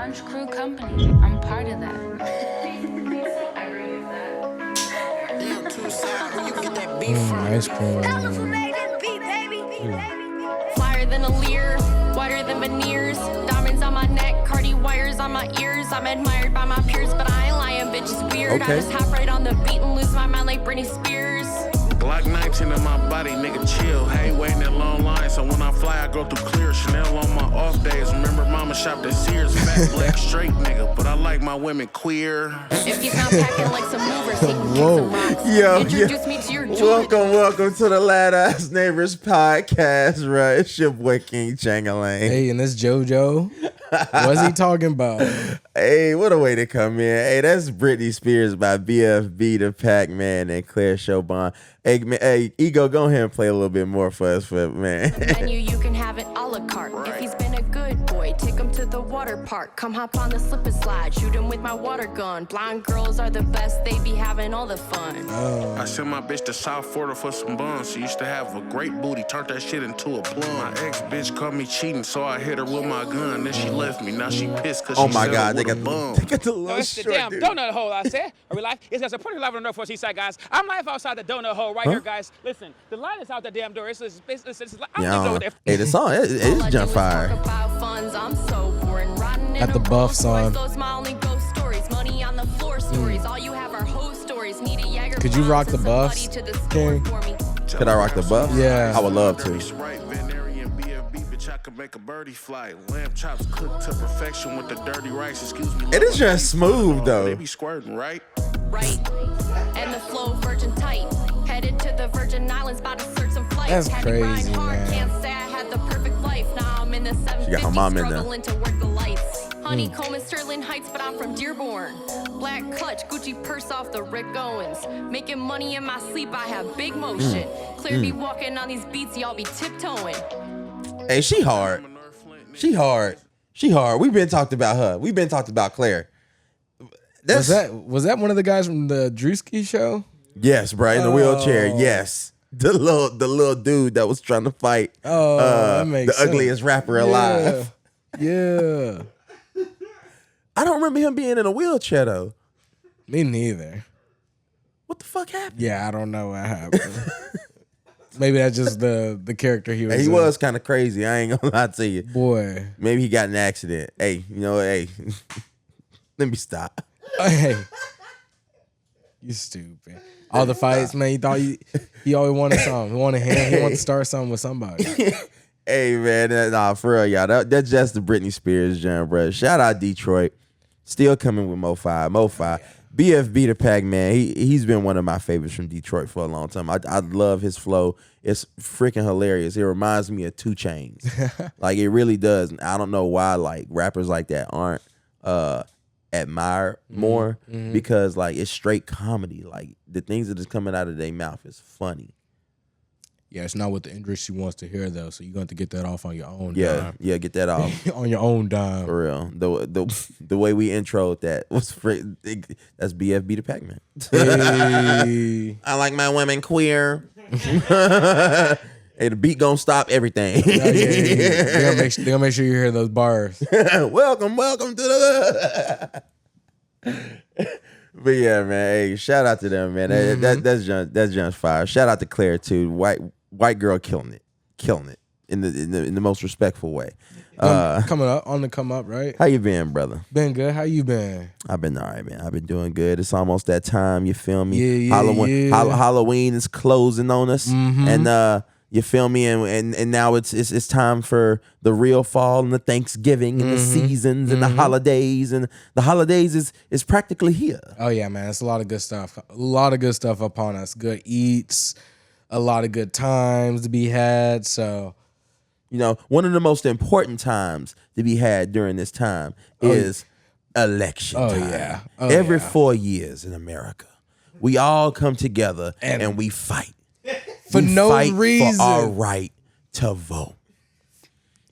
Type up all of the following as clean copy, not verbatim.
Brunch Crew Company. I'm part of that. Ice cream. Flyer than a leer, whiter than veneers. Diamonds on my neck, Cardi wires on my ears. I'm admired by my peers, but I ain't lying, bitch, it's weird. Okay. I just hop right on the beat and lose my mind like Brittany Spears. Glock 19 in my body, nigga, chill. Hey, waiting in long lines, so when I fly, I go through clear. Chanel on my off days. Remember, mama shopped at Sears. Fat, black, straight, nigga, but I like my women queer. If he's not packing like some movers, he can kick Whoa. some rocks. Yo, Introduce me to your jewelry. welcome to the Loud Azz Neighbors Podcast, right? It's your boy King Changalang. Hey, and this JoJo. What's he talking about? Hey, what a way to come in. Hey, that's Britany Spears by BFB, the Pac-Man, and Claire Chaubon. Hey, Ego, go ahead and play a little bit more for us, man. Menu, you can have it a la carte. If he's been a good boy, take him to the water park. Come hop on the slip and slide, shoot him with my water gun. Blonde girls are the best, they be having all the fun. I sent my bitch to South Florida for some buns. She used to have a great booty, turned that shit into a plum. My ex-bitch caught me cheating, so I hit her with my gun. Then she left me, now she pissed because Oh she my said God, it with a bum. they got the No, little it's the short damn dude. donut hole, I said. Are we live? It's got some pretty live on the North Force East Side, guys. I'm live outside the donut hole right here, guys. Listen, the light is out the damn door. I don't think Hey, the song, it is jump fire. Got the buffs on. Could you rock the buffs, King? Could I rock the buff? Yeah. I would love to. I could make a birdie fly. Lamb chops cooked to perfection with the dirty rice. Excuse me. It is just smooth, though. They be squirting, right? Right. And the flow virgin tight. Headed to the Virgin Islands, about to search some flights. That's Had to grind crazy, hard, man. can't say I had the perfect life. Now I'm in the 750, got her mom in there. struggling to work the lights. Honeycomb and Sterling Heights, but I'm from Dearborn. Black clutch, Gucci purse off the Rick Owens. Making money in my sleep, I have big motion. Clear be walking on these beats, y'all be tiptoeing. Hey, she hard. She hard. We've been talked about her. We've been talked about Claire. Was that one of the guys from the Drewski show? Yes, bro, in the wheelchair. Yes, the little dude that was trying to fight. That makes the sense. ugliest rapper alive. Yeah. I don't remember him being in a wheelchair though. Me neither. What the fuck happened? Yeah, I don't know what happened. Maybe that's just the character he was. He in. was kind of crazy. I ain't gonna lie to you. Boy. Maybe he got in an accident. Hey, let me stop. Hey. You stupid. All the fights, man. He thought he always wanted something. He wanted him. He wanted to start something with somebody. Hey man, nah, for real, y'all. That's just the Britany Spears jam, bro. Shout out Detroit. Still coming with Mo 5. BFB the Pac-Man. He's been one of my favorites from Detroit for a long time. I love his flow. It's freaking hilarious. It reminds me of 2 Chainz. Like it really does. I don't know why like rappers like that aren't admired more because like it's straight comedy. Like the things that is coming out of their mouth is funny. Yeah, it's not what the industry wants to hear though. So you're going to get that off on your own Yeah, dime. yeah, get that off. On your own dime. For real. The way we introed that was that's BFB the Pac-Man. Hey. I like my women queer. Hey, the beat gonna stop everything. Yeah. They're gonna make sure you hear those bars. welcome to the. But yeah, man. Hey, shout out to them, man. That's just fire. Shout out to Claire too. White girl killing it in the most respectful way. Coming up on the come up, right? How you been, brother? Been good. How you been? I've been all right, man. I've been doing good. It's almost that time. You feel me? Yeah, Halloween is closing on us, and you feel me? And now it's time for the real fall and the Thanksgiving and the seasons and the holidays, and the holidays is practically here. Oh yeah, man. It's a lot of good stuff. A lot of good stuff upon us. Good eats, a lot of good times to be had. So, one of the most important times to be had during this time is election time. Yeah. Every 4 years in America, we all come together and we fight. For no fight reason. For our right to vote.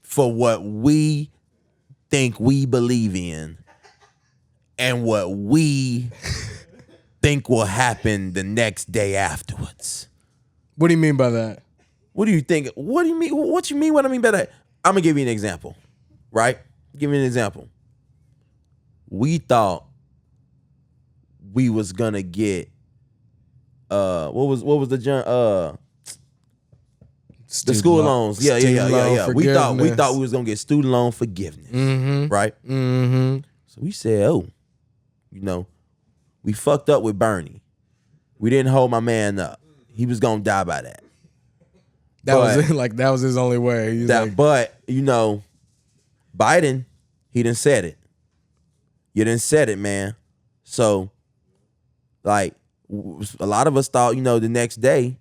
For what we think we believe in and what we think will happen the next day afterwards. What do you mean by that? What do you think? What do you mean? What you mean? What I mean by that? I'm gonna give you an example, right? Give me an example. we thought we was gonna get what was the school loans. Yeah. We thought we was gonna get student loan forgiveness. Right? So we said, we fucked up with Bernie. We didn't hold my man up. He was gonna die by that. That was his only way. But Biden, he didn't said it. You didn't said it, man. So, like, a lot of us thought, the next day,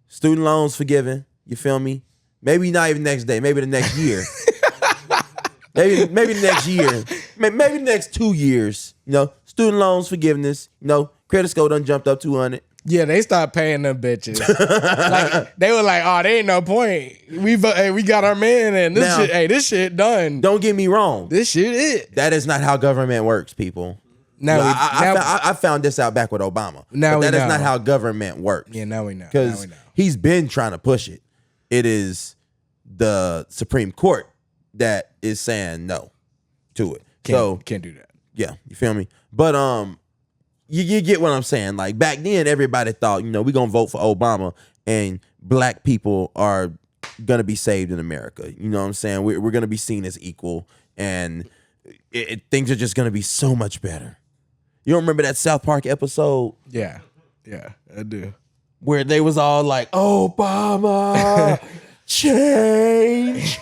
student loans forgiven. You feel me? Maybe not even next day. Maybe the next year. maybe the next year. Maybe the next 2 years. Student loans forgiveness. Credit score done jumped up 200. Yeah, they stopped paying them bitches. Like, they were like, oh, there ain't no point. We got our man, and this shit done. Don't get me wrong. This shit it. That is not how government works, people. I found this out back with Obama. That is not how government works. Yeah, now we know. Because he's been trying to push it. It is the Supreme Court that is saying no to it. Can't do that. Yeah, you feel me? But you get what I'm saying. Like, back then, everybody thought, we're going to vote for Obama and black people are going to be saved in America. You know what I'm saying? We're going to be seen as equal, and things are just going to be so much better. You don't remember that South Park episode? Yeah, I do. Where they was all like, Obama, change.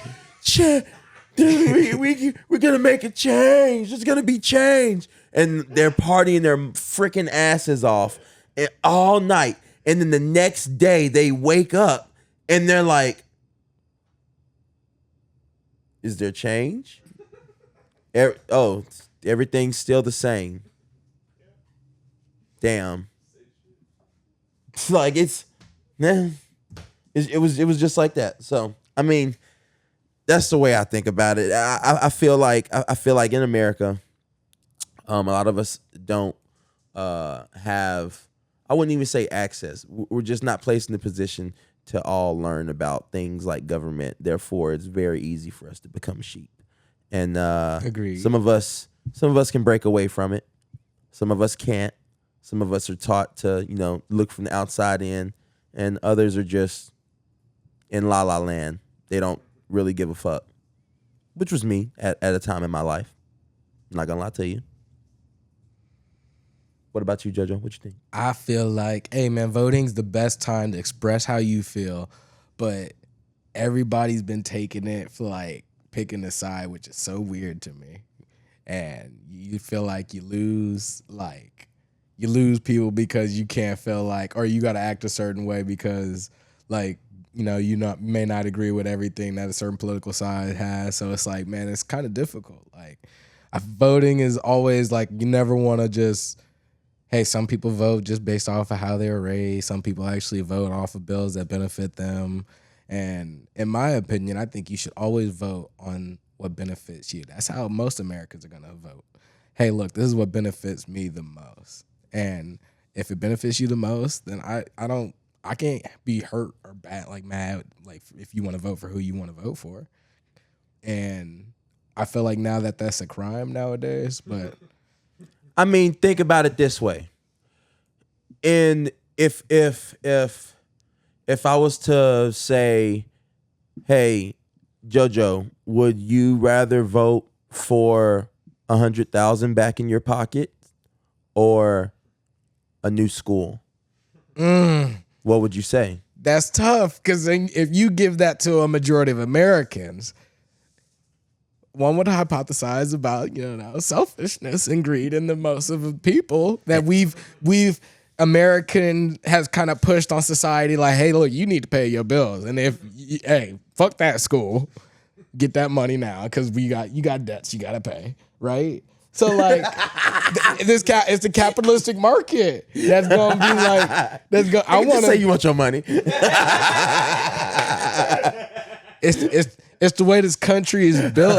Dude, we're going to make a change. There's going to be change. And they're partying their freaking asses off all night. And then the next day they wake up and they're like, is there change? Everything's still the same. Damn. Like, it was just like that. So, I mean, that's the way I think about it. I feel like in America, a lot of us don't have, I wouldn't even say access. We're just not placed in the position to all learn about things like government. Therefore, it's very easy for us to become sheep. And agreed. Some of us can break away from it. Some of us can't. Some of us are taught to, look from the outside in, and others are just in la la land. They don't really give a fuck, which was me at a time in my life. I'm not gonna lie to you. What about you, JoJo? What you think? I feel like, hey man, voting's the best time to express how you feel, but everybody's been taking it for like picking a side, which is so weird to me. And you feel like you lose people because you can't feel like, or you got to act a certain way because like, may not agree with everything that a certain political side has. So it's like, man, it's kind of difficult. Like, voting is always like, you never want to just, hey, some people vote just based off of how they were raised. Some people actually vote off of bills that benefit them. And in my opinion, I think you should always vote on what benefits you. That's how most Americans are going to vote. Hey, look, this is what benefits me the most. And if it benefits you the most, then I can't be hurt or mad, like if you want to vote for who you want to vote for. And I feel like now that's a crime nowadays, but I mean, think about it this way. And if I was to say, hey, JoJo, would you rather vote for $100,000 back in your pocket or a new school? What would you say? That's tough, because if you give that to a majority of Americans, one would hypothesize about selfishness and greed in the most of the people that we've American has kind of pushed on society. Like, hey, look, you need to pay your bills, and hey, fuck that school, get that money now because you got debts you got to pay, right? So like, it's the capitalistic market that's gonna be like I want to say you want your money. It's the way this country is built.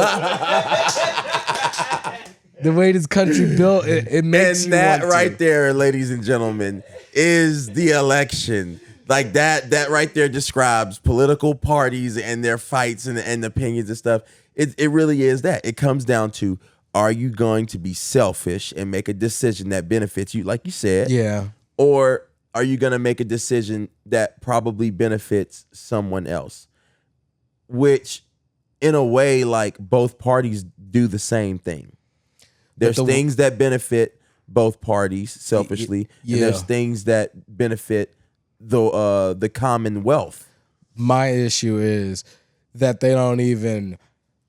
The way this country built, it makes and you that want right to. there, ladies and gentlemen, is the election. Like that right there describes political parties and their fights and opinions and stuff. It really is that. It comes down to, are you going to be selfish and make a decision that benefits you, like you said? Yeah. Or are you going to make a decision that probably benefits someone else? Which, in a way, like both parties do the same thing. There's things that benefit both parties selfishly, and there's things that benefit the commonwealth. My issue is that they don't even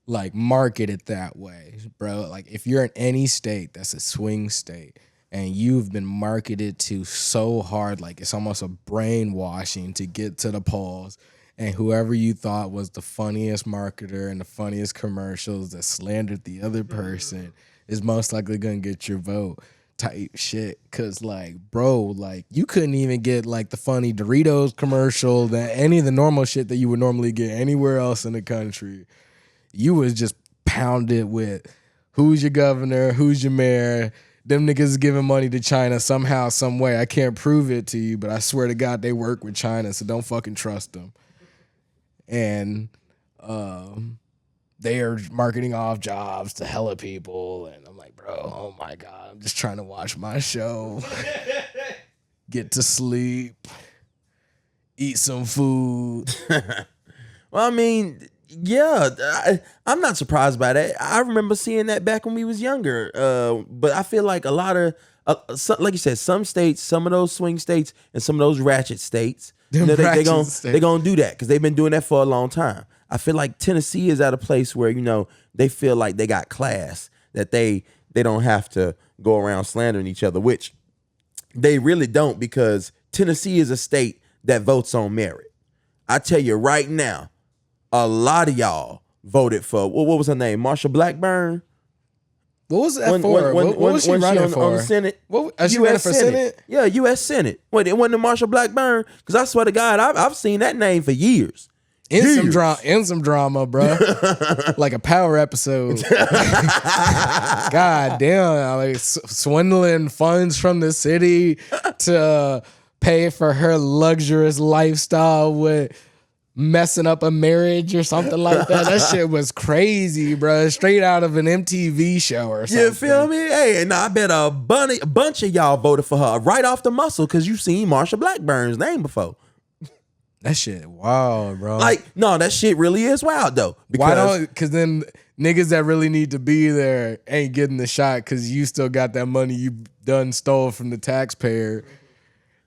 like market it that way, bro. Like if you're in any state that's a swing state and you've been marketed to so hard, like it's almost a brainwashing to get to the polls, and whoever you thought was the funniest marketer and the funniest commercials that slandered the other person is most likely gonna get your vote type shit. Cause like, bro, like you couldn't even get like the funny Doritos commercial, that any of the normal shit that you would normally get anywhere else in the country. You was just pounded with who's your governor, who's your mayor. Them niggas is giving money to China somehow, some way. I can't prove it to you, but I swear to God they work with China, so don't fucking trust them. And they are marketing off jobs to hella people, and I'm like, bro, oh my God, I'm just trying to watch my show, get to sleep, eat some food. Well, I mean, yeah, I'm not surprised by that. I remember seeing that back when we was younger. But I feel like a lot of, like you said, some states, some of those swing states, and some of those ratchet states, they're gonna do that because they've been doing that for a long time. I feel like Tennessee is at a place where they feel like they got class, that they don't have to go around slandering each other, which they really don't, because Tennessee is a state that votes on merit. I tell you right now, a lot of y'all voted for, what was her name? Marsha Blackburn? What was that for? What was she running for? On the Senate. She ran for Senate? Yeah, U.S. Senate. Wait, it wasn't the Marsha Blackburn? Because I swear to God, I've seen that name for years. In some drama, bro. Like a Power episode. God damn, like swindling funds from the city to pay for her luxurious lifestyle with messing up a marriage or something like that. That shit was crazy, bro. Straight out of an MTV show or something. You feel me? Hey, and I bet a bunch of y'all voted for her right off the muscle because you seen Marsha Blackburn's name before. That shit wild, bro. Like, no, that shit really is wild though. Because then niggas that really need to be there ain't getting the shot because you still got that money you done stole from the taxpayer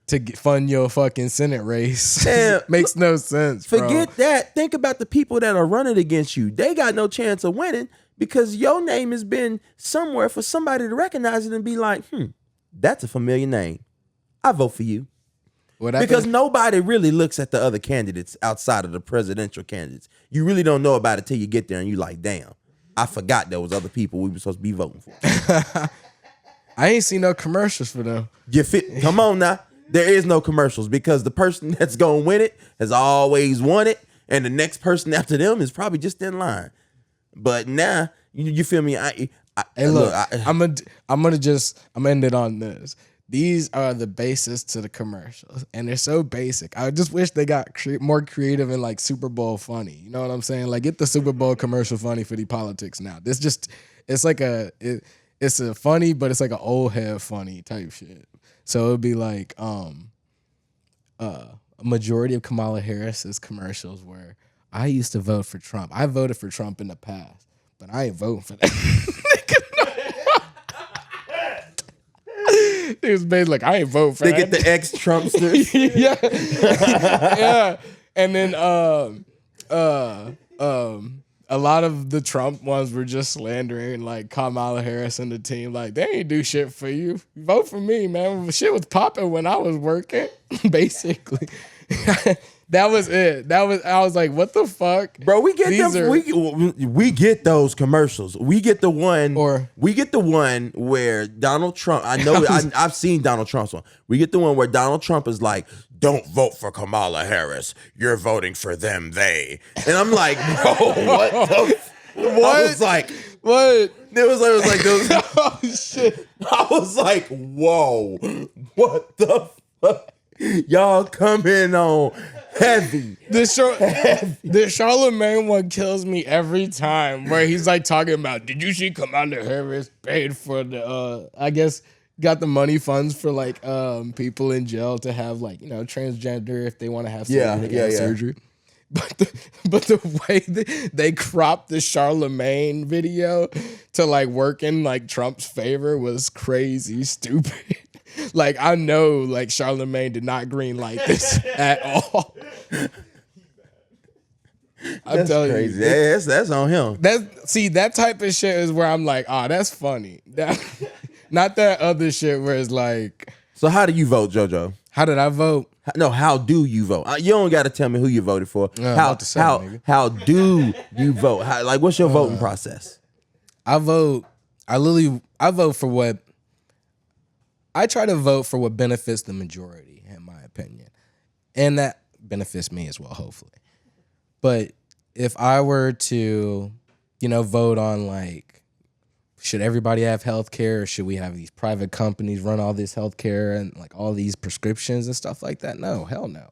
to fund your fucking Senate race. Makes no sense, bro. Forget that. Think about the people that are running against you. They got no chance of winning because your name has been somewhere for somebody to recognize it and be like, that's a familiar name. I vote for you. Because nobody really looks at the other candidates outside of the presidential candidates. You really don't know about it till you get there and you like, damn, I forgot there was other people we were supposed to be voting for. I ain't seen no commercials for them. Come on now. There is no commercials because the person that's going to win it has always won it, and the next person after them is probably just in line. But now, you feel me? I'm gonna end it on this. These are the basis to the commercials, and they're so basic. I just wish they got more creative and like Super Bowl funny. You know what I'm saying? Like, get the Super Bowl commercial funny for the politics now. It's a funny, but it's like an old head funny type shit. So it'd be like a majority of Kamala Harris's commercials where I used to vote for Trump. I voted for Trump in the past, but I ain't voting for that. It was basically like, I ain't vote for that. They get the ex-Trumpsters. yeah. And then a lot of the Trump ones were just slandering like Kamala Harris and the team. Like, they ain't do shit for you. Vote for me, man. Shit was popping when I was working, basically. That was it. I was like, what the fuck? Bro, we get we get those commercials. We get the one where Donald Trump, I've seen Donald Trump's one. We get the one where Donald Trump is like, don't vote for Kamala Harris. You're voting for them, they. And I'm like, bro, what the what? I was like, what? It was like those. Oh shit. I was like, whoa, what the fuck? Y'all coming on heavy. The Charlemagne one kills me every time, where he's like talking about, did you see Kamala Harris paid for the I guess got the money funds for like people in jail to have like, transgender if they want to have surgery. But the way they cropped the Charlemagne video to like work in like Trump's favor was crazy stupid. Like, I know like Charlemagne did not green light this at all. I'm telling Crazy. you. Yeah, that's on him. That type of shit is where I'm like, that's funny. Not that other shit where it's like. So how do you vote, JoJo? How did I vote? No, how do you vote? You don't got to tell me who you voted for. How do you vote? Like, what's your voting process? I vote for what. I try to vote for what benefits the majority, in my opinion. And that benefits me as well, hopefully. But if I were to, vote on like, should everybody have health care, or should we have these private companies run all this health care and like all these prescriptions and stuff like that? No, hell no.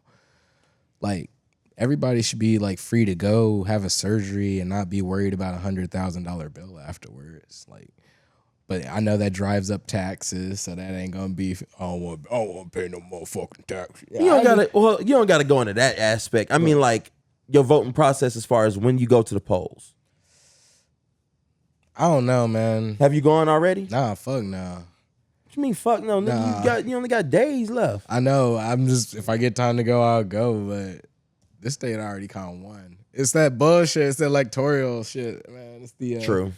Like, everybody should be like free to go have a surgery and not be worried about $100,000 bill afterwards. Like, but I know that drives up taxes, so that ain't gonna be. I don't want to pay no motherfucking tax. You don't gotta go into that aspect. I mean, like your voting process as far as when you go to the polls. I don't know, man. Have you gone already? Nah, fuck no. What you mean, fuck no? Nigga, Nah. you only got days left. I know. I'm just, if I get time to go, I'll go. But this state already kind of won. It's that bullshit. It's the electoral shit, man. It's the True.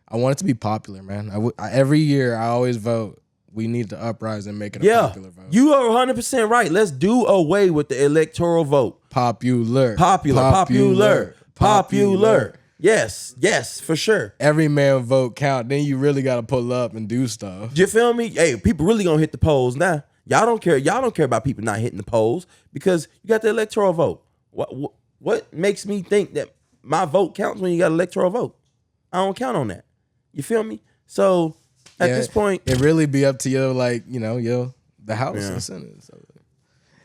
I want it to be popular, man. Every year, I always vote. We need to uprise and make it a popular vote. You are 100% right. Let's do away with the electoral vote. Popular. Yes, for sure. Every man vote count. Then you really got to pull up and do stuff. You feel me? Hey, people really gonna hit the polls now. Y'all don't care. Y'all don't care about people not hitting the polls because you got the electoral vote. What makes me think that my vote counts when you got an electoral vote? I don't count on that. You feel me? So at this point, it really be up to your the House and Senate. So.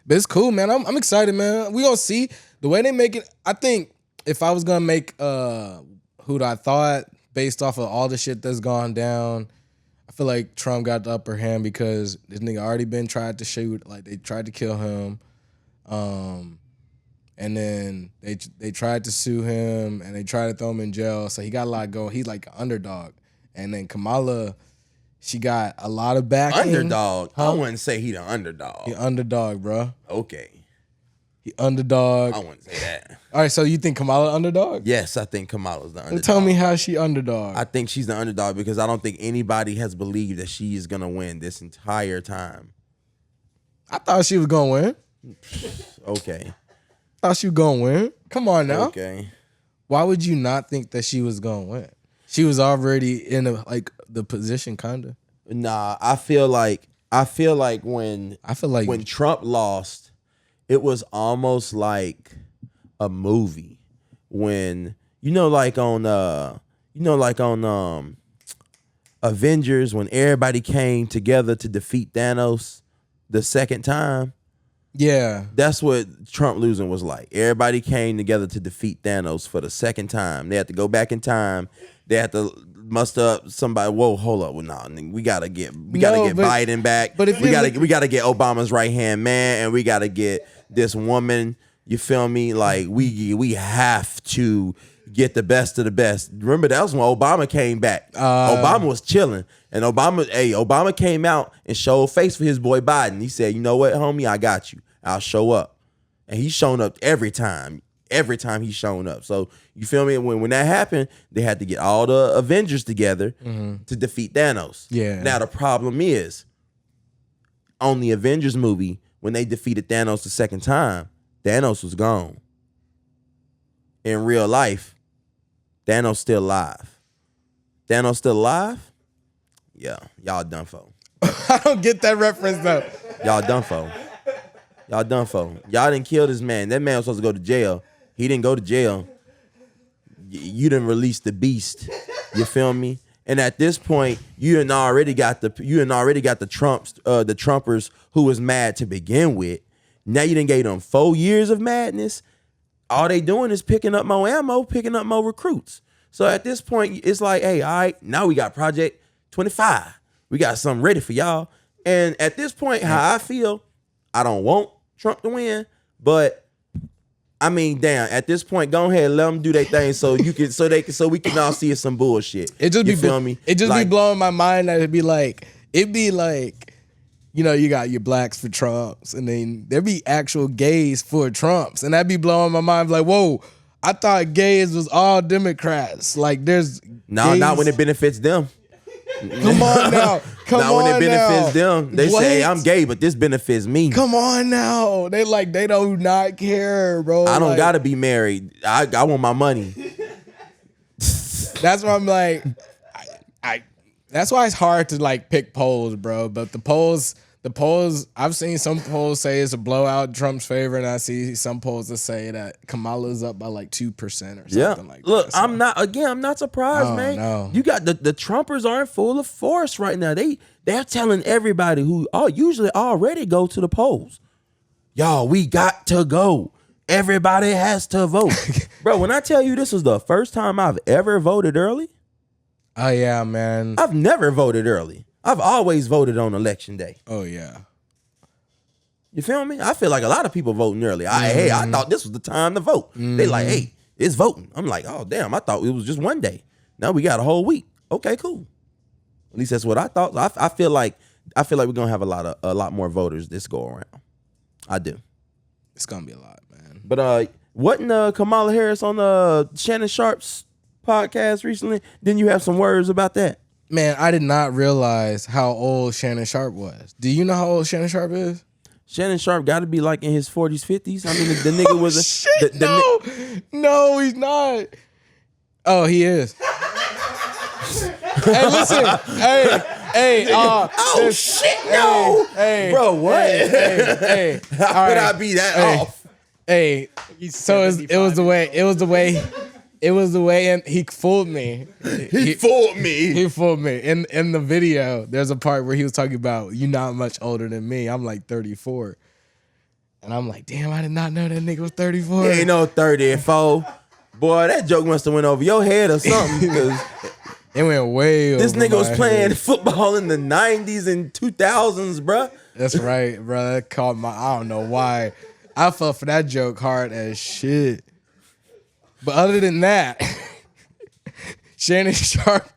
But it's cool, man. I'm excited, man. We gonna see the way they make it. I think if I was gonna make who I thought based off of all the shit that's gone down, I feel like Trump got the upper hand because this nigga already been tried to shoot. Like they tried to kill him, and then they tried to sue him and they tried to throw him in jail. So he got a lot going. He's like an underdog. And then Kamala, she got a lot of backing. Underdog. I wouldn't say he the underdog. He underdog, bro. Okay. He underdog. I wouldn't say that. All right, so you think Kamala underdog? Yes, I think Kamala's the underdog. Tell me how she underdog. I think she's the underdog because I don't think anybody has believed that she is going to win this entire time. I thought she was going to win. Okay. Thought she was going to win. Come on now. Okay. Why would you not think that she was going to win? She was already in the position, kind of. Nah, I feel like when Trump lost, it was almost like a movie. When on Avengers, when everybody came together to defeat Thanos the second time. Yeah. That's what Trump losing was like. Everybody came together to defeat Thanos for the second time. They had to go back in time. They had to muster up somebody. Whoa, hold up. Well, nah, we gotta get Biden back. But we gotta get Obama's right hand man, and we gotta get this woman. You feel me? Like we have to get the best of the best. Remember that was when Obama came back. Obama was chilling, and Obama came out and showed face for his boy Biden. He said, "You know what, homie? I got you. I'll show up," and he's shown up every time. Every time he's shown up. So you feel me? When that happened, they had to get all the Avengers together to defeat Thanos. Yeah. Now the problem is, on the Avengers movie, when they defeated Thanos the second time, Thanos was gone. In real life, Thanos still alive. Thanos still alive? Yeah, y'all done for. I don't get that reference though. Y'all done for. Y'all done for. Y'all didn't kill this man. That man was supposed to go to jail. He didn't go to jail. You didn't release the beast. You feel me? And at this point, you already got the Trumpers who was mad to begin with. Now you done gave them 4 years of madness. All they doing is picking up more ammo, picking up more recruits. So at this point, it's like, hey, all right, now we got Project 25. We got something ready for y'all. And at this point, how I feel, I don't want Trump to win, but I mean, damn, at this point, go ahead and let them do their thing so we can all see some bullshit. It just you feel me? It just like, be blowing my mind that it'd be like, you know, you got your blacks for Trumps, and then there be actual gays for Trumps, and that'd be blowing my mind. Like, whoa, I thought gays was all Democrats. Like, there's no, gays. not when it benefits them. Come on now, not when it benefits them. They say, hey, I'm gay, but this benefits me. Come on now, they do not care, bro. I don't gotta be married. I want my money. That's why I'm like, that's why it's hard to like pick polls, bro. But the polls, I've seen some polls say it's a blowout in Trump's favor, and I see some polls that say that Kamala's up by like 2% or something like that. Look, So, I'm not surprised, man. No. You got the Trumpers are in full of force right now. They're telling everybody who usually already go to the polls. Y'all, we got to go. Everybody has to vote. Bro, when I tell you this was the first time I've ever voted early. Oh yeah, man. I've never voted early. I've always voted on election day. Oh yeah. You feel me? I feel like a lot of people voting early. I thought this was the time to vote. They like, hey, it's voting. I'm like, oh damn, I thought it was just one day. Now we got a whole week. Okay, cool. At least that's what I thought. I feel like we're gonna have a lot more voters this go around. I do. It's gonna be a lot, man. But wasn't Kamala Harris on Shannon Sharpe's podcast recently? Didn't you have some words about that? Man, I did not realize how old Shannon Sharpe was. Do you know how old Shannon Sharpe is? Shannon Sharpe got to be like in his 40s, 50s. I mean, the nigga was a shit. No, he's not. Oh, he is. Hey, listen. Hey. Shit, no. Hey, bro, what? Hey. How could I be that off? Hey. So it was the way, and he fooled me. He fooled me. He fooled me. In the video, there's a part where he was talking about, you not much older than me. I'm like 34. And I'm like, damn, I did not know that nigga was 34. He ain't no 34. Boy, that joke must have went over your head or something. Because it went way over this nigga was playing head. football in the 90s and 2000s, bruh. That's right, bro. That caught I don't know why. I fell for that joke hard as shit. But other than that, Shannon Sharpe.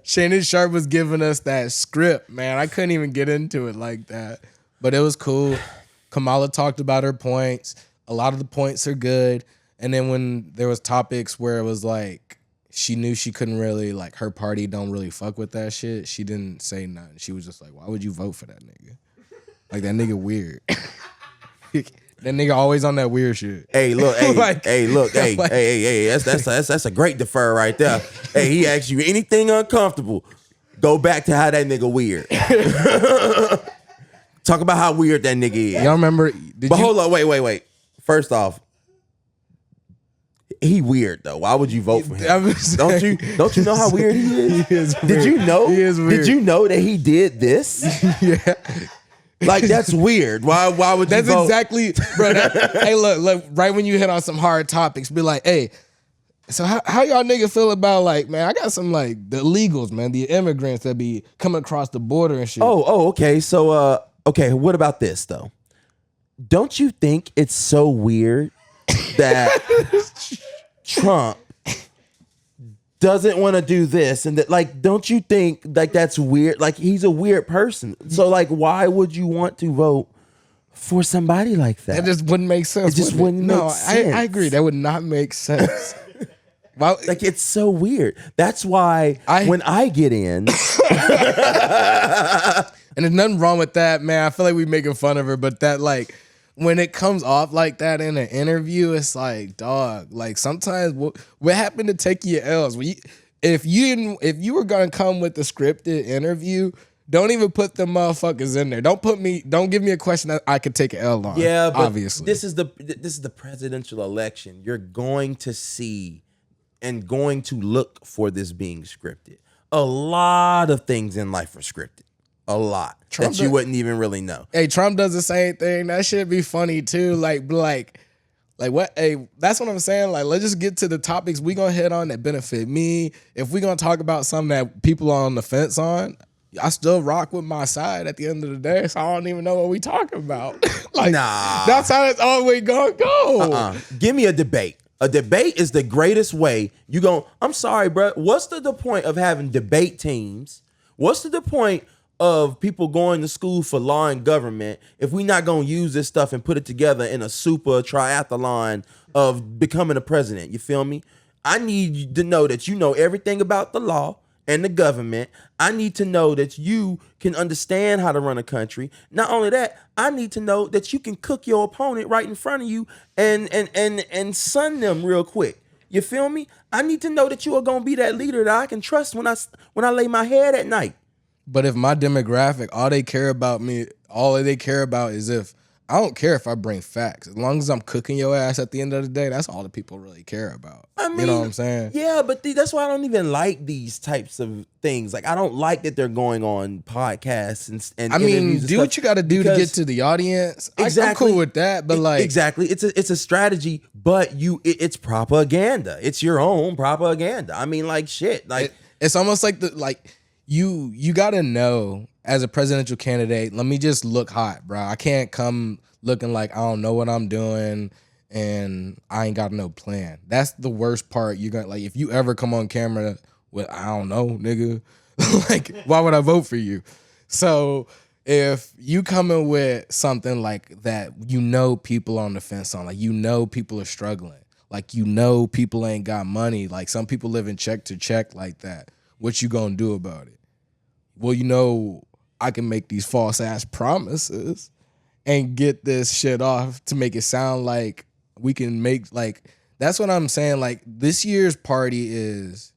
Shannon Sharpe was giving us that script, man. I couldn't even get into it like that. But it was cool. Kamala talked about her points. A lot of the points are good. And then when there was topics where it was like, she knew she couldn't really, like, her party don't really fuck with that shit, she didn't say nothing. She was just like, why would you vote for that nigga? Like, that nigga weird. That nigga always on that weird shit. Hey, look, that's a great defer right there. Hey, he asks you anything uncomfortable, go back to how that nigga weird. Talk about how weird that nigga is. Y'all remember? Hold on, wait. First off, he weird though. Why would you vote for him? Don't you know how weird he is? He is weird. Did you know? He is weird. Did you know that he did this? Yeah. Like, that's weird. Why would you That's vote? exactly, bro. Hey, look, right when you hit on some hard topics, be like, hey, so how y'all nigga feel about, like, man, I got some, like, the illegals, man, the immigrants that be coming across the border and shit. Oh, okay. So, what about this, though? Don't you think it's so weird that Trump doesn't want to do this, and that, like, don't you think, like, that's weird? Like, he's a weird person. So, like, why would you want to vote for somebody like that? That just wouldn't make sense. It just wouldn't make sense. I agree. That would not make sense. Well, like, it's so weird. That's why when I get in, and there's nothing wrong with that, man. I feel like we making fun of her, but that, like, when it comes off like that in an interview, it's like, dog, like, sometimes what happened to take your L's? If you were gonna come with the scripted interview, don't even put the motherfuckers in there. Don't give me a question that I could take an L on. Yeah, but obviously. this is the presidential election. You're going to see and going to look for this being scripted. A lot of things in life are scripted. a lot Trump that you wouldn't even really know. Hey, Trump does the same thing. That shit be funny too. Like what? Hey, that's what I'm saying. Like, let's just get to the topics we gonna hit on that benefit me. If we gonna talk about something that people are on the fence on, I still rock with my side at the end of the day. So I don't even know what we talking about. Like, Nah. that's how it's always gonna go. Give me a debate. A debate is the greatest way you go. I'm sorry, bro. What's the point of having debate teams? What's the point of people going to school for law and government if we not gonna use this stuff and put it together in a super triathlon of becoming a president? You feel me? I need you to know that you know everything about the law and the government. I need to know that you can understand how to run a country. Not only that, I need to know that you can cook your opponent right in front of you and sun them real quick. You feel me? I need to know that you are gonna be that leader that I can trust when I lay my head at night. But if my demographic, all they care about is if I don't care if I bring facts. As long as I'm cooking your ass at the end of the day, that's all the people really care about. I mean, you know what I'm saying? Yeah, but that's why I don't even like these types of things. Like, I don't like that they're going on podcasts and I mean, interviews and do stuff what you got to do to get to the audience. I'm cool with that, but like, exactly, it's a strategy, but it's propaganda. It's your own propaganda. I mean, like, shit, like it's almost like you got to know as a presidential candidate. Let me just look hot, bro. I can't come looking like I don't know what I'm doing and I ain't got no plan. That's the worst part. You're gonna like if you ever come on camera with I don't know, nigga. Like, why would I vote for you? So if you come in with something like that, you know people on the fence on, like you know people are struggling, like you know people ain't got money, like some people live in check to check like that. What you gonna do about it? Well, you know, I can make these false ass promises and get this shit off to make it sound like we can make, like, that's what I'm saying. Like, this year's party is,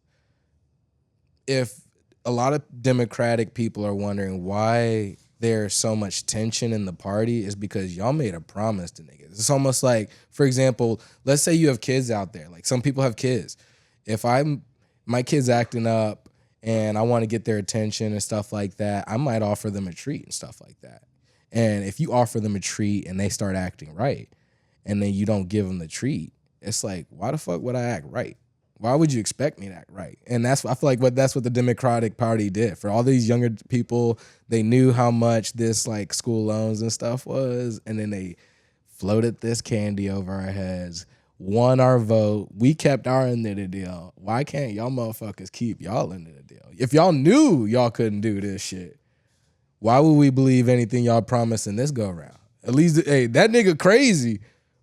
if a lot of Democratic people are wondering why there's so much tension in the party, is because y'all made a promise to niggas. It's almost like, for example, let's say you have kids out there. Like, some people have kids. If my kid's acting up and I want to get their attention and stuff like that, I might offer them a treat and stuff like that. And if you offer them a treat and they start acting right, and then you don't give them the treat, it's like, why the fuck would I act right? Why would you expect me to act right? And I feel like that's what the Democratic Party did. For all these younger people, they knew how much this like school loans and stuff was, and then they floated this candy over our heads, won our vote. We kept our end of the deal. Why can't y'all motherfuckers keep y'all end of the deal? If y'all knew y'all couldn't do this shit, why would we believe anything y'all promised in this go around? At least, hey, that nigga crazy,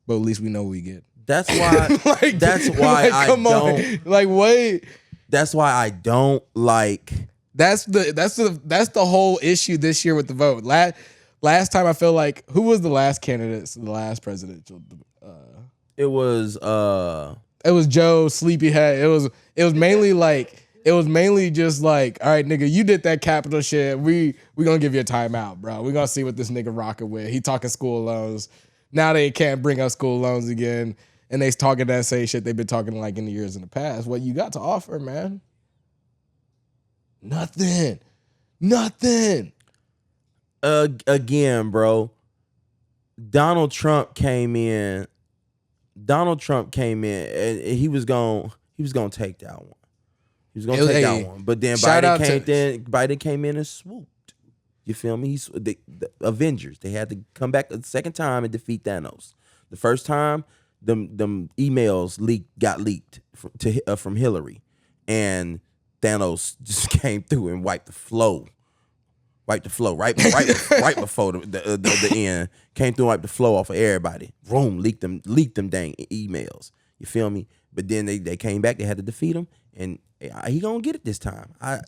but at least we know what we get. That's why. Like, that's why I come don't. On. Like, wait. That's why I don't like. That's the whole issue this year with the vote. Last time I feel like, who was the last candidate, the last presidential? It was Joe Sleepyhead. It was mainly just like, all right, nigga, you did that Capitol shit. We gonna give you a timeout, bro. We gonna see what this nigga rocking with. He talking school loans. Now they can't bring up school loans again. And they talking that same shit they've been talking like in the years in the past. What you got to offer, man? Nothing. Again, bro. Donald Trump came in and he was gonna take that one. He was gonna take that one. But then Biden came in and swooped. You feel me? The Avengers. They had to come back a second time and defeat Thanos. The first time, them emails got leaked from Hillary, and Thanos just came through and wiped the flow right before the end. Came through and wiped the flow off of everybody. Boom, leaked them dang emails. You feel me? But then they came back. They had to defeat him, and he gonna get it this time. I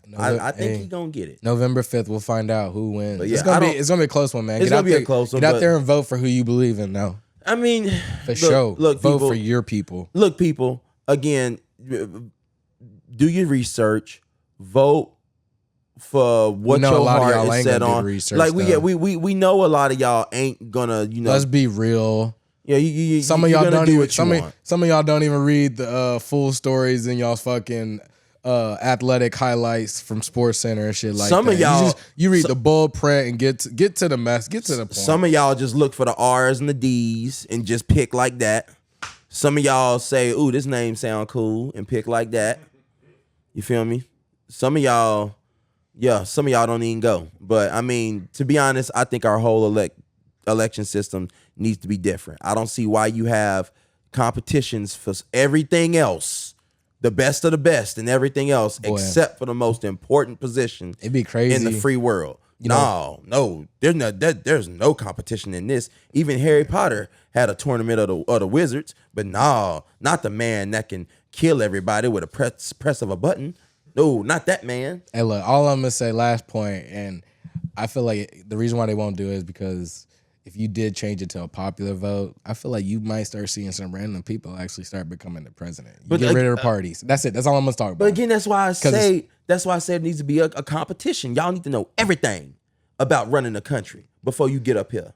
think he gonna get it. November 5th, we'll find out who wins. But yeah, it's gonna be a close one, man. It's gonna be a close one. Get out there and vote for who you believe in. No, I mean, for sure. Look, vote people, for your people. Look, people. Again, do your research. Vote for what your heart is set on. Like we know a lot of y'all ain't gonna. Let's be real. Yeah, some of y'all don't even read the full stories in y'all's fucking athletic highlights from Sports Center and shit like Some that. of y'all, you read the bold print and get to the mess, get to the point. Some of y'all just look for the R's and the D's and just pick like that. Some of y'all say, "Ooh, this name sound cool," and pick like that. You feel me? Some of y'all don't even go. But I mean, to be honest, I think our whole election system needs to be different. I don't see why you have competitions for everything else, the best of the best and everything else, except for the most important position. It'd be crazy in the free world. No, there's no competition in this. Even Harry Potter had a tournament of the wizards, but no, not the man that can kill everybody with a press of a button. No, not that man. Hey, look, all I'm gonna say, last point, and I feel like the reason why they won't do it is because if you did change it to a popular vote, I feel like you might start seeing some random people actually start becoming the president. You get rid of the parties. That's it. That's all I'm gonna talk about. But again, that's why I say it needs to be a competition. Y'all need to know everything about running the country before you get up here.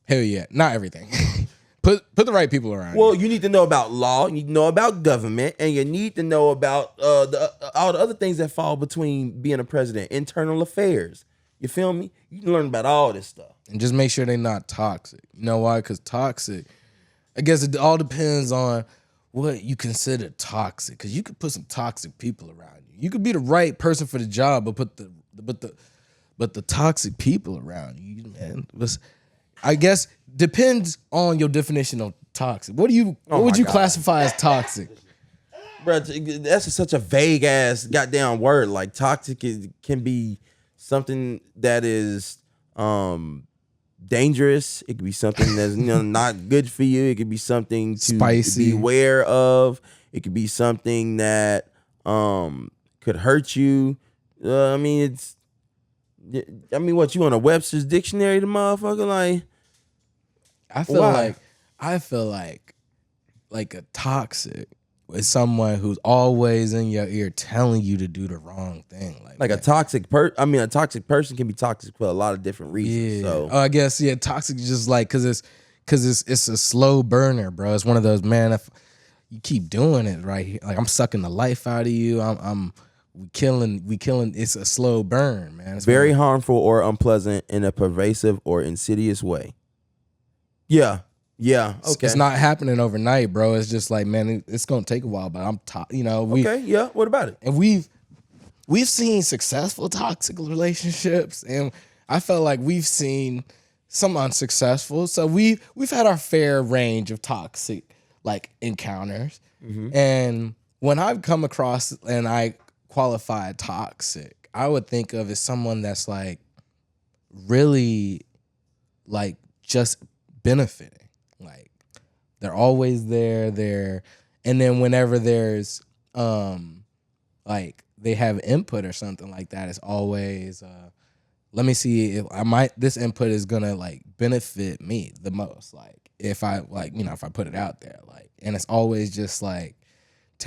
Hell yeah, not everything. Put the right people around. Well, you need to know about law, you need to know about government, and you need to know about all the other things that fall between being a president, internal affairs. You feel me? You can learn about all this stuff. And just make sure they're not toxic. You know why? Because toxic, I guess it all depends on what you consider toxic. Because you could put some toxic people around you. You could be the right person for the job, but put the toxic people around you, man. I guess depends on your definition of toxic. What would you classify as toxic? Bro, that's such a vague ass goddamn word. Like toxic can be something that is dangerous. It could be something that's not good for you. It could be something to be aware of. It could be something that could hurt you. What, you on a Webster's dictionary, the motherfucker? Like, I feel like a toxic is someone who's always in your ear telling you to do the wrong thing. Like a toxic person can be toxic for a lot of different reasons. Yeah. So I guess toxic is just like because it's a slow burner, bro. It's one of those, man. If you keep doing it right here, like I'm sucking the life out of you. We killing. It's a slow burn, man. It's very harmful or unpleasant in a pervasive or insidious way. Yeah. Okay. It's not happening overnight, bro. It's just like, man, it's gonna take a while. But I'm, okay. Yeah. What about it? And we've seen successful toxic relationships, and I felt like we've seen some unsuccessful. So we've had our fair range of toxic like encounters. Mm-hmm. And when I've come across and I qualify toxic, I would think of as someone that's like really like just benefiting. Like they're always there, and then whenever there's like they have input or something like that, it's always let me see if this input is gonna like benefit me the most. Like if I if I put it out there, like, and it's always just like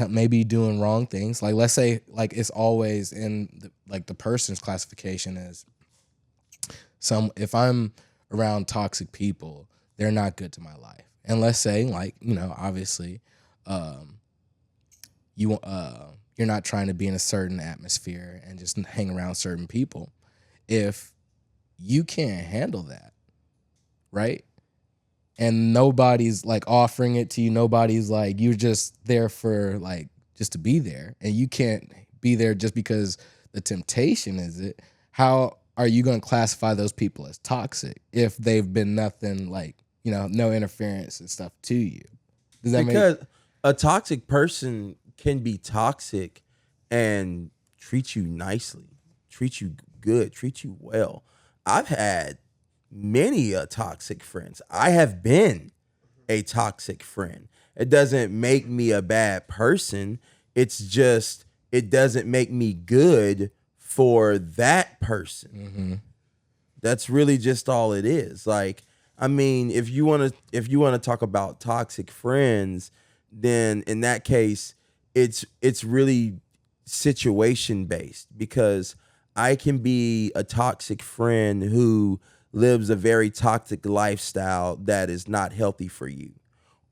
maybe doing wrong things. Like let's say like it's always in the person's classification as if I'm around toxic people, they're not good to my life. And let's say like, obviously you're not trying to be in a certain atmosphere and just hang around certain people. If you can't handle that, right? And nobody's like offering it to you, nobody's like, you're just there for like just to be there, and you can't be there just because the temptation is it. How are you going to classify those people as toxic if they've been nothing like, no interference and stuff to you? Does that because a toxic person can be toxic and treat you nicely, treat you good, treat you well. I've had many toxic friends. I have been a toxic friend. It doesn't make me a bad person. It's just, it doesn't make me good for that person. Mm-hmm. That's really just all it is. Like, I mean, if you want to talk about toxic friends, then in that case, it's really situation based, because I can be a toxic friend who lives a very toxic lifestyle that is not healthy for you.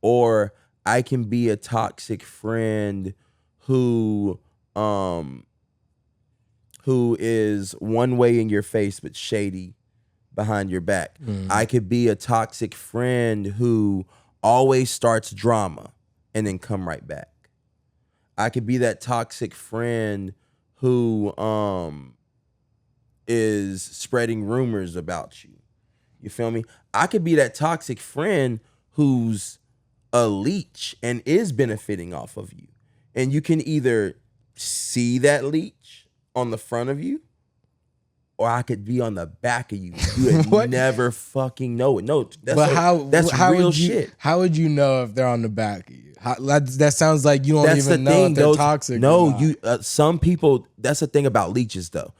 Or I can be a toxic friend who who is one way in your face but shady behind your back. I could be a toxic friend who always starts drama and then come right back. I could be that toxic friend who is spreading rumors about you. You feel me? I could be that toxic friend who's a leech and is benefiting off of you. And you can either see that leech on the front of you, or I could be on the back of you. You would never fucking know it. No, that's real shit. How would you know if they're on the back of you? That sounds like you don't even know if they're toxic. No, some people. That's the thing about leeches, though.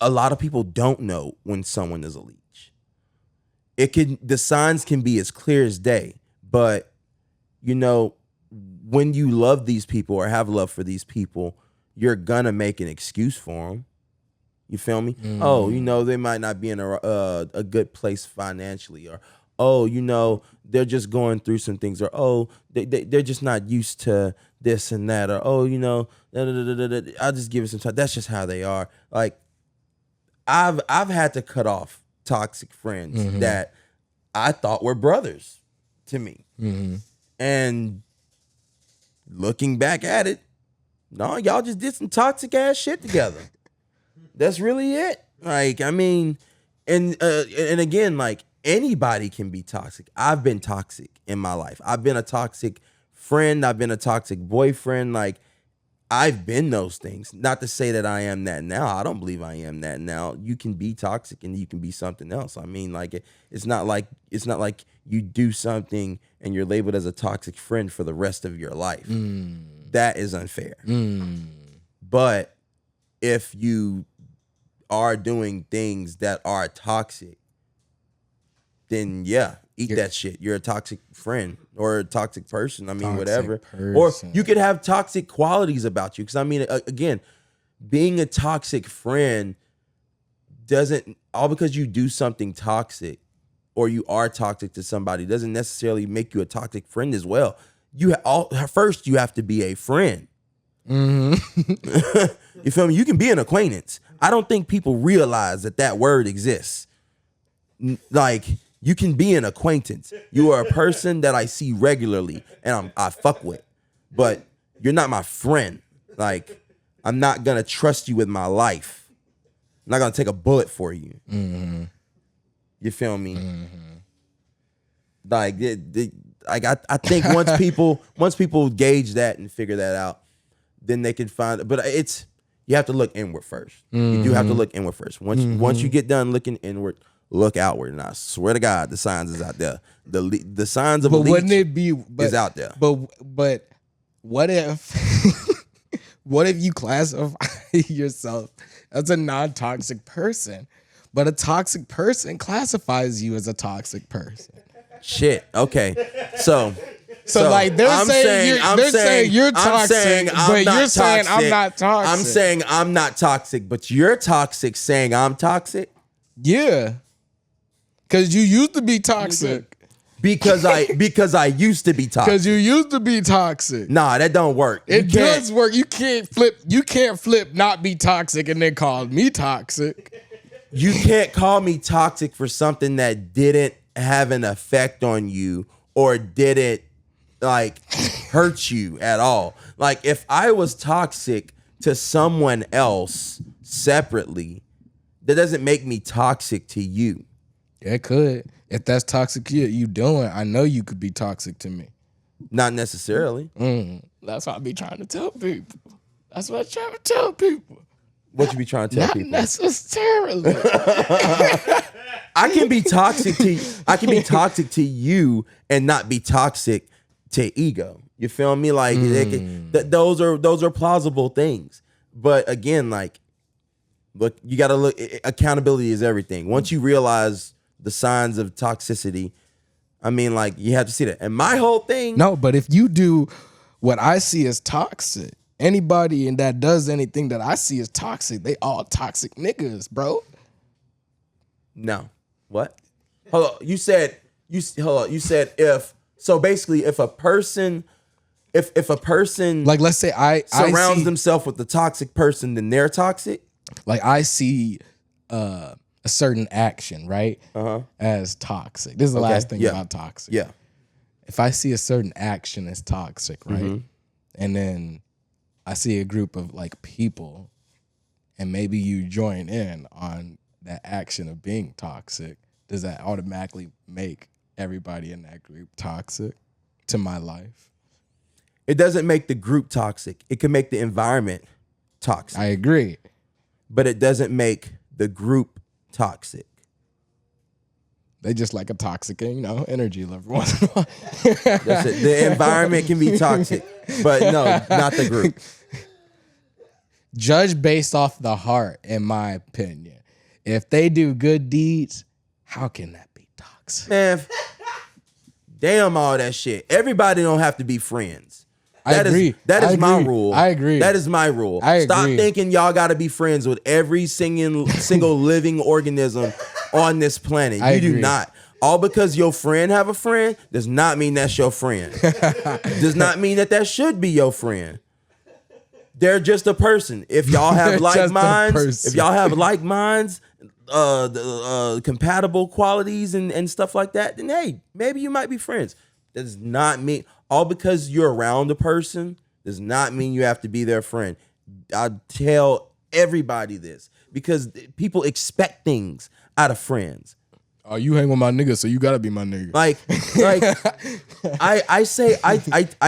A lot of people don't know when someone is a leech. The signs can be as clear as day, but when you love these people or have love for these people, you're gonna make an excuse for them. You feel me? Oh, they might not be in a good place financially, or they're just going through some things, or they're just not used to this and that, or I'll just give it some time. That's just how they are. Like I've had to cut off toxic friends that I thought were brothers to me, and looking back at it, no, y'all just did some toxic ass shit together. That's really it. Like, I mean, and again, like, anybody can be toxic. I've been toxic in my life. I've been a toxic friend. I've been a toxic boyfriend. Like, I've been those things. Not to say that I am that now. I don't believe I am that now. You can be toxic and you can be something else. I mean, like, it's not like you do something and you're labeled as a toxic friend for the rest of your life. That is unfair. But if you are doing things that are toxic, then yeah, eat that shit. You're a toxic friend or a toxic person. I mean, whatever. Or you could have toxic qualities about you. Because I mean, again, being a toxic friend doesn't, all because you do something toxic or you are toxic to somebody, doesn't necessarily make you a toxic friend as well. First, you have to be a friend. You feel me? You can be an acquaintance. I don't think people realize that word exists. Like, you can be an acquaintance. You are a person that I see regularly and I fuck with, but you're not my friend. Like, I'm not gonna trust you with my life. I'm not gonna take a bullet for you. You feel me? Like, I think once people gauge that and figure that out, then they can find. But you have to look inward first. You do have to look inward first. Once you get done looking inward, look outward. And I swear to God, the signs is out there. The signs of a leech is out there. But what if what if you classify yourself as a non-toxic person, but a toxic person classifies you as a toxic person? Shit. Okay. So like they're saying you're toxic, but you're saying I'm not toxic. I'm saying I'm not toxic, but you're toxic saying I'm toxic? Yeah. Cause you used to be toxic. Because I used to be toxic. Because you used to be toxic. Nah, that don't work. It does work. You can't flip not be toxic and then call me toxic. You can't call me toxic for something that didn't have an effect on you or didn't like hurt you at all. Like, if I was toxic to someone else separately, that doesn't make me toxic to you. Yeah, it could. If that's toxic you doing, I know you could be toxic to me. Not necessarily. That's what I be trying to tell people. That's what I try to tell people. What you be trying to tell people? Not necessarily. I can be toxic to you. I can be toxic to you and not be toxic to ego. You feel me? Like those are plausible things. But again, like, look, you got to look. Accountability is everything. Once you realize the signs of toxicity, I mean, like, you have to see that. And my whole thing. No, but if you do what I see as toxic, anybody that does anything that I see as toxic, they all toxic niggas, bro. No. What? Hold on. You said if a person if a person Like, let's say I surrounds see, themselves with the toxic person, then they're toxic. like I see a certain action, right? As toxic. This is the last thing about toxic. Yeah. If I see a certain action as toxic, right? Mm-hmm. And then I see a group of like people and maybe you join in on that action of being toxic, does that automatically make everybody in that group toxic to my life? It doesn't make the group toxic. It can make the environment toxic. I agree. But it doesn't make the group toxic. They just like a toxic, energy level once in a while. That's it. The environment can be toxic, but no, not the group. Judge based off the heart, in my opinion. If they do good deeds, how can that be toxic? Man, damn all that shit. Everybody don't have to be friends. I agree. That is my agree. rule. I agree. That is my rule. I Stop agree. thinking y'all got to be friends with every single living organism on this planet. I You do agree. not. All because your friend have a friend does not mean that's your friend. Does not mean that should be your friend. They're just a person. If y'all have They're like just a minds, person. if y'all have like minds, compatible qualities and stuff like that, then hey, maybe you might be friends. That does not mean all because you're around a person does not mean you have to be their friend. I tell everybody this because people expect things out of friends. Oh, you hang with my nigga, so you gotta be my nigga. Like I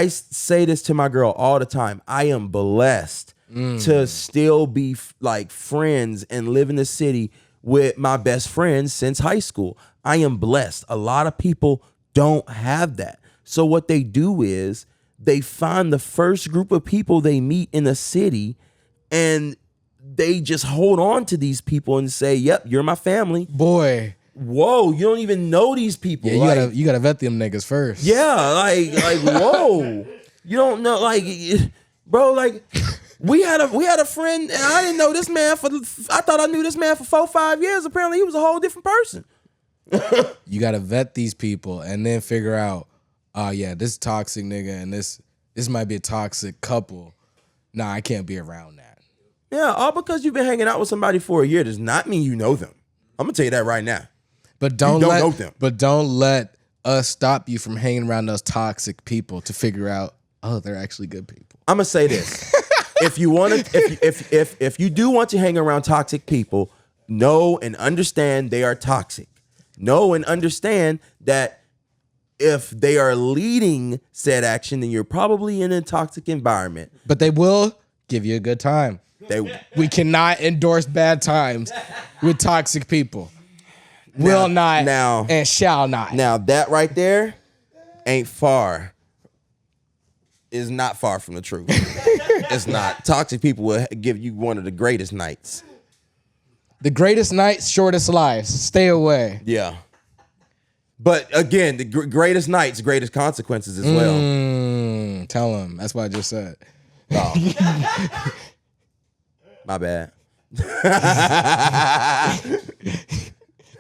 say this to my girl all the time. I am blessed to still be like friends and live in the city with my best friends since high school. I am blessed. A lot of people don't have that. So what they do is they find the first group of people they meet in the city and they just hold on to these people and say, "Yep, you're my family." Boy. Whoa, you don't even know these people. Yeah, you gotta vet them niggas first. Yeah, like whoa. You don't know, like, bro, like we had a friend and I didn't know this man I thought I knew this man for 4-5 years. Apparently he was a whole different person. You gotta vet these people and then figure out, oh yeah, this toxic nigga and this might be a toxic couple. Nah, I can't be around that. Yeah, all because you've been hanging out with somebody for a year does not mean you know them. I'm gonna tell you that right now. But don't know them. But don't let us stop you from hanging around those toxic people to figure out, oh, they're actually good people. I'm gonna say this. If you want to, if you do want to hang around toxic people, know and understand they are toxic. Know and understand that if they are leading said action, then you're probably in a toxic environment. But they will give you a good time. We cannot endorse bad times with toxic people. Will not now, and shall not. Now that right there ain't far. Is not far from the truth. It's not. Toxic people will give you one of the greatest nights. The greatest nights, shortest lives. Stay away. Yeah. But again, the greatest nights, greatest consequences as well. Tell them. That's what I just said. Oh. My bad.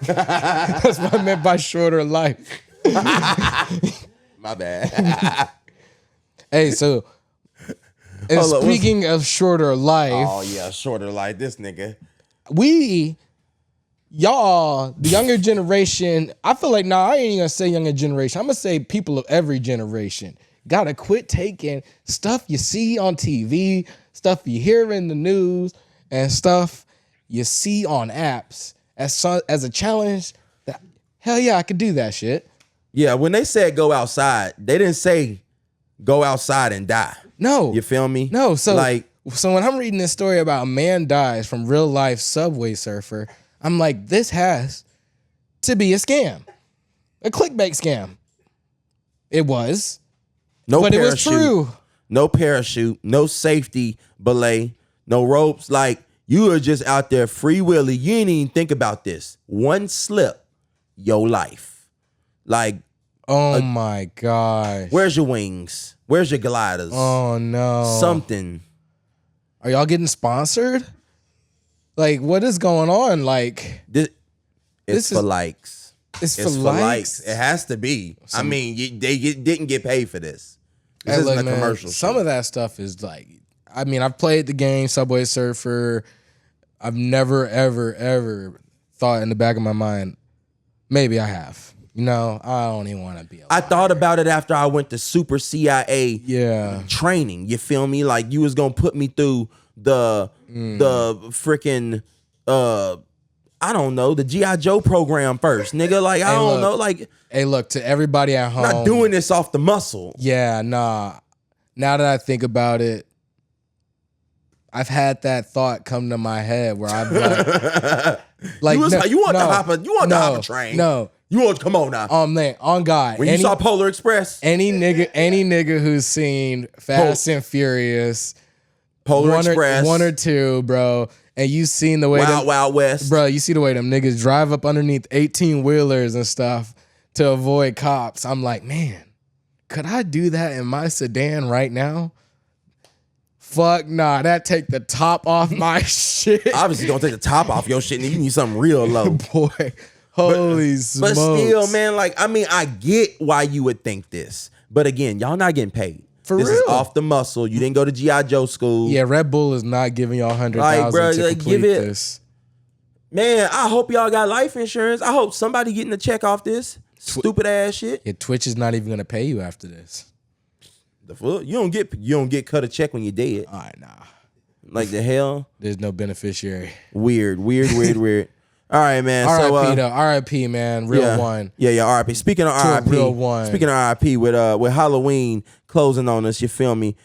That's what I meant by shorter life. My bad. Hey, so and speaking of shorter life. Oh yeah, shorter life. This nigga. Y'all, the younger generation, I feel like, I ain't even gonna say younger generation. I'm gonna say people of every generation gotta quit taking stuff you see on TV, stuff you hear in the news, and stuff you see on apps as a challenge. That hell yeah, I could do that shit. Yeah, when they said go outside, they didn't say go outside and die. No. You feel me? No, so like, when I'm reading this story about a man dies from real life Subway surfer, I'm like, this has to be a scam. A clickbait scam. It was. no But parachute, it was true. No parachute, no safety belay, no ropes. Like, you are just out there free willy. You ain't even think about this. One slip, your life. Like, Oh my gosh. where's your wings? Where's your gliders? Oh no. Something. Are y'all getting sponsored? Like, what is going on? Like, It's This for is- likes. it's It's for for likes. likes. It has to be. I mean, they didn't get paid for this. This isn't a commercial. Some of that stuff is like, I mean, I've played the game Subway Surfer. I've never, ever, ever thought in the back of my mind, maybe I have. No, I don't even want to be alive. I thought about it after I went to super CIA training. You feel me? Like you was gonna put me through the freaking I don't know, the G.I. Joe program first, nigga. Like I don't know. Like, hey, look, to everybody at home, not doing this off the muscle. Yeah, nah. Now that I think about it, I've had that thought come to my head where I'm like, you want to hop a train? No. You want to come on now? Man, on God. When you saw Polar Express, any nigga who's seen Fast and Furious, Polar Express, 1 or 2, bro, and you seen the way Wild West, bro. You see the way them niggas drive up underneath 18-wheelers and stuff to avoid cops. I'm like, man, could I do that in my sedan right now? Fuck nah, that take the top off my shit. Obviously, gonna take the top off your shit, and you need something real low, boy. Holy smokes. But still, man, like, I mean, I get why you would think this. But again, y'all not getting paid. This is off the muscle. You didn't go to G.I. Joe school. Yeah, Red Bull is not giving y'all $100,000 to complete this. Man, I hope y'all got life insurance. I hope somebody getting a check off this stupid ass shit. Yeah, Twitch is not even gonna pay you after this. The fuck? You don't get cut a check when you're dead. All right, nah. Like the hell? There's no beneficiary. Weird. All right, man. R.I.P. though. R.I.P. man. Real one. Yeah. R.I.P. Speaking of R.I.P. Real one. Speaking of R.I.P. with Halloween closing on us, you feel me?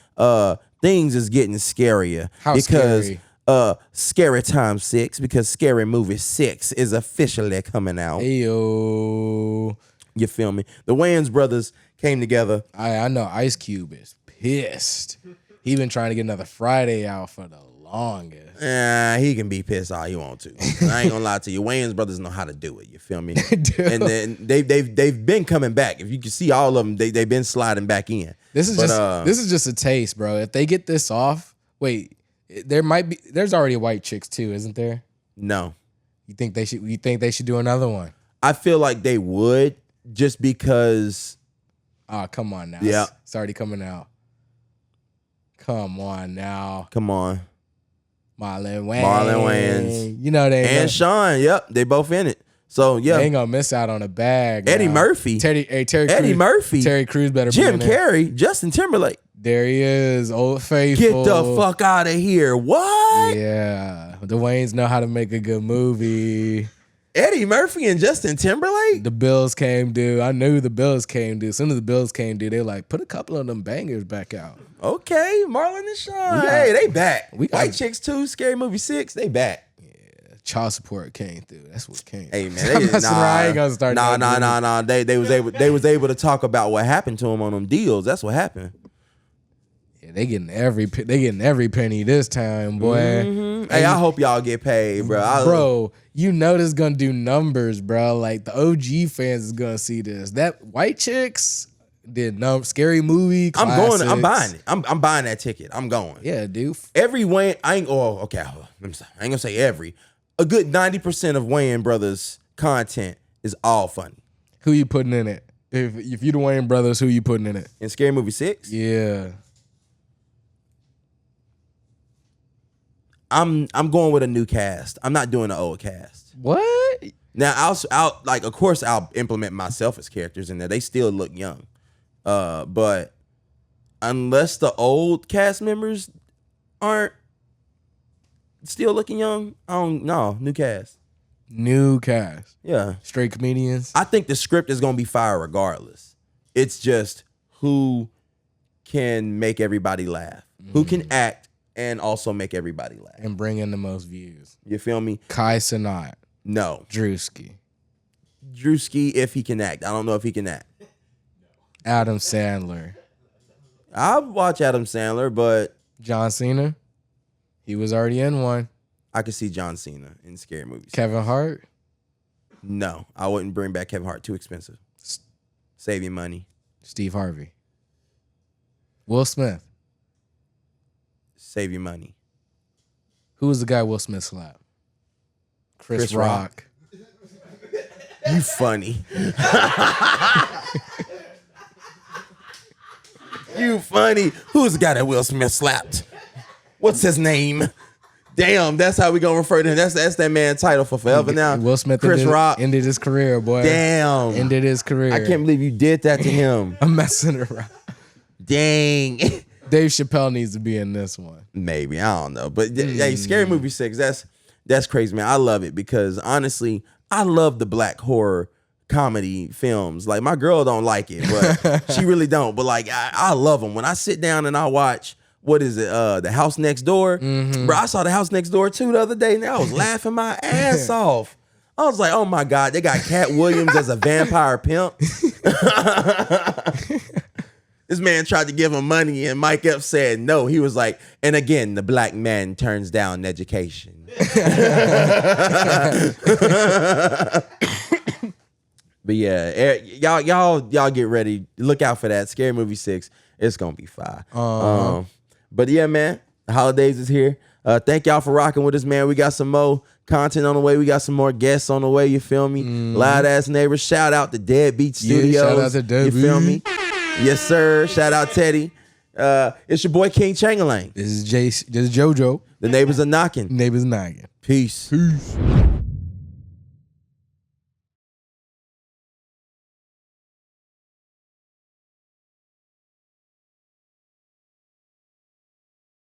Things is getting scarier. How because scary? Scary Time 6, because Scary Movie 6 is officially coming out. Ayo. You feel me? The Wayans brothers came together. I know Ice Cube is pissed. He been trying to get another Friday out for the longest. He can be pissed all he want to. I ain't gonna lie to you. Wayans brothers know how to do it. You feel me? And then they've been coming back. If you can see all of them, they've been sliding back in. This is just a taste, bro. If they get this off, wait, there's already White Chicks too, isn't there? No. You think they should do another one? I feel like they would, just because. Oh, come on now. Yeah. It's already coming out. Come on now. Come on. Marlon Wayans. You know they and Sean. Yep, they both in it. So yeah, they ain't gonna miss out on a bag. Eddie now. Murphy. Eddie Murphy. Terry Crews better. Jim Carrey. Justin Timberlake. There he is, Old Faithful. Get the fuck out of here! What? Yeah, the Wayans know how to make a good movie. Eddie Murphy and Justin Timberlake. The bills came due. I knew the bills came due. As soon as the bills came due, they like put a couple of them bangers back out. Okay, Marlon and Sean. Hey, they back. White Chicks 2, Scary Movie 6, they back. Yeah, child support came through. That's what came. Hey man, I ain't gonna start. Nah. They was able to talk about what happened to them on them deals. That's what happened. Yeah, they getting every penny this time, boy. Mm-hmm. Hey, I hope y'all get paid, bro. Bro, you know this is gonna do numbers, bro. Like the OG fans is gonna see this. That White Chicks did Scary Movie. Classics. I'm buying it. I'm buying that ticket. I'm going. Yeah, dude. Every Wayne, I ain't gonna say every. A good 90% of Wayans brothers content is all funny. Who you putting in it? If you the Wayans brothers, who you putting in it? In Scary Movie 6? Yeah. I'm going with a new cast. I'm not doing an old cast. What? Now I'll like, of course I'll implement myself as characters in there. They still look young. But unless the old cast members aren't still looking young, I don't know. New cast. New cast. Yeah. Straight comedians. I think the script is gonna be fire regardless. It's just who can make everybody laugh. Who can act and also make everybody laugh. And bring in the most views. You feel me? Kai Cenat. No. Drewski, if he can act. I don't know if he can act. Adam Sandler. I'll watch Adam Sandler, but John Cena. He was already in one. I could see John Cena in scary movies. Kevin Hart. No, I wouldn't bring back Kevin Hart. Too expensive. Save your money. Steve Harvey. Will Smith. Save your money. Who was the guy Will Smith slapped? Chris Rock. You funny. You funny. Who's the guy that Will Smith slapped? What's his name? Damn, that's how we gonna refer to him. That's that man's title for forever now. Will Smith Chris Rock ended his career, boy. Damn. Ended his career. I can't believe you did that to him. I'm messing around. Dang. Dave Chappelle needs to be in this one. Maybe. I don't know. But hey, Scary Movie 6, that's crazy, man. I love it because honestly, I love the black horror comedy films. Like my girl don't like it, but she really don't. But like I love them. When I sit down and I watch, what is it? The House Next Door. Bro, I saw The House Next Door too the other day, and I was laughing my ass off. I was like, oh my God, they got Cat Williams as a vampire pimp. This man tried to give him money, and Mike Epps said no. He was like, and again, the black man turns down education. But yeah, y'all get ready. Look out for that. Scary Movie 6. It's gonna be fire. But yeah, man, the holidays is here. Thank y'all for rocking with us, man. We got some more content on the way. We got some more guests on the way. You feel me? Loud Azz Neighbors. Shout out to Deadbeat Studios. Yeah, shout out to Deadbeat. You feel me? Yes, sir. Shout out Teddy. It's your boy King Changalang. This is JoJo. The neighbors are knocking. Neighbors knocking. Peace. Peace.